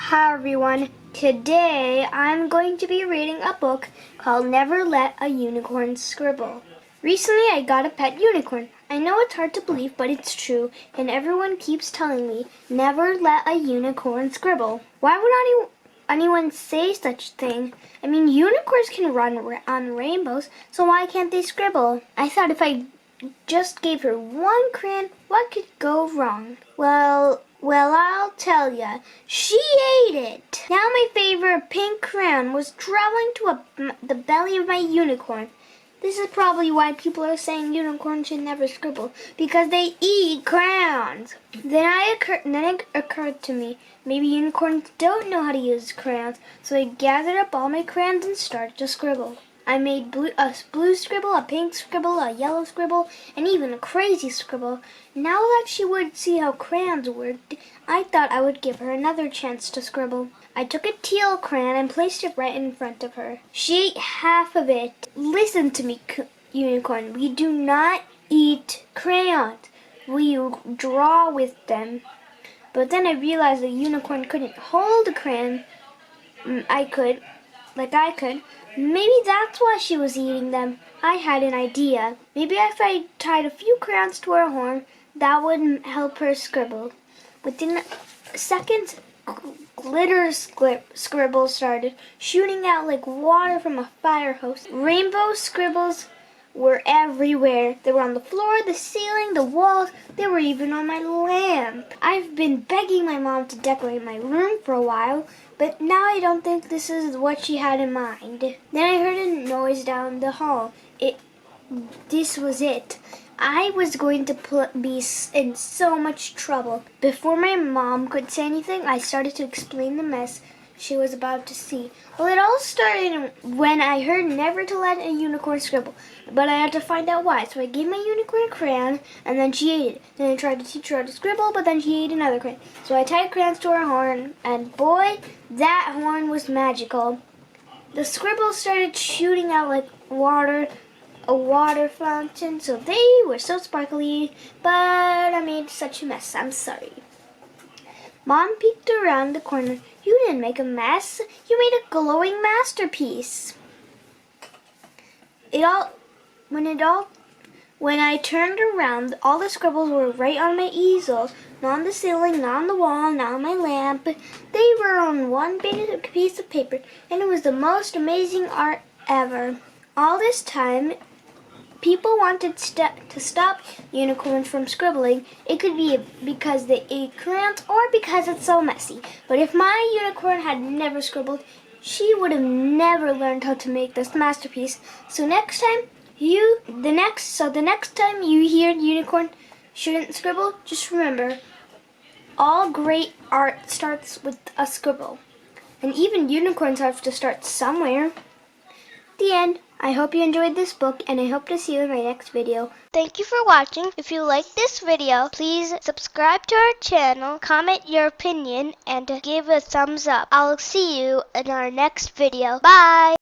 Hi everyone, today I'm going to be reading a book called Never Let a Unicorn Scribble. Recently I got a pet unicorn. I know it's hard to believe, but it's true, and everyone keeps telling me, never let a unicorn scribble. Why would anyone say such a thing? I mean, unicorns can run on rainbows, so why can't they scribble? I thought if I just gave her one crayon, what could go wrong? Well, I'll tell ya. She ate it. Now my favorite pink crayon was traveling to the belly of my unicorn. This is probably why people are saying unicorns should never scribble, because they eat crayons. Then it occurred to me, maybe unicorns don't know how to use crayons, so I gathered up all my crayons and started to scribble. I made a blue scribble, a pink scribble, a yellow scribble, and even a crazy scribble. Now that she would see how crayons worked, I thought I would give her another chance to scribble. I took a teal crayon and placed it right in front of her. She ate half of it. Listen to me, unicorn. We do not eat crayons. We draw with them. But then I realized the unicorn couldn't hold a crayon. I could. Maybe that's why she was eating them. I had an idea. Maybe if I tied a few crayons to her horn, that would help her scribble. Within seconds, glitter scribbles started shooting out like water from a fire hose. Rainbow scribbles were everywhere. They were on the floor, the ceiling, the walls. They were even on my lamp. I've been begging my mom to decorate my room for a while, but now I don't think this is what she had in mind. Then I heard a noise down the hall. This was it. I was going to be in so much trouble. Before my mom could say anything, I started to explain the mess she was about to see. Well, it all started when I heard never to let a unicorn scribble, but I had to find out why. So I gave my unicorn a crayon, and then she ate it. Then I tried to teach her how to scribble, but then she ate another crayon. So I tied crayons to her horn, and boy, that horn was magical. The scribbles started shooting out like water, a water fountain, so they were so sparkly, but I made such a mess. I'm sorry. Mom peeked around the corner. You didn't make a mess. You made a glowing masterpiece. When I turned around, all the scribbles were right on my easel. Not on the ceiling, not on the wall, not on my lamp. They were on one piece of paper, and it was the most amazing art ever. All this time, people wanted to stop unicorns from scribbling. It could be because they ate crayons or because it's so messy. But if my unicorn had never scribbled, she would have never learned how to make this masterpiece. So the next time you hear unicorn shouldn't scribble, just remember, all great art starts with a scribble. And even unicorns have to start somewhere. The end. I hope you enjoyed this book, and I hope to see you in my next video. Thank you for watching. If you like this video, please subscribe to our channel, comment your opinion, and give a thumbs up. I'll see you in our next video. Bye!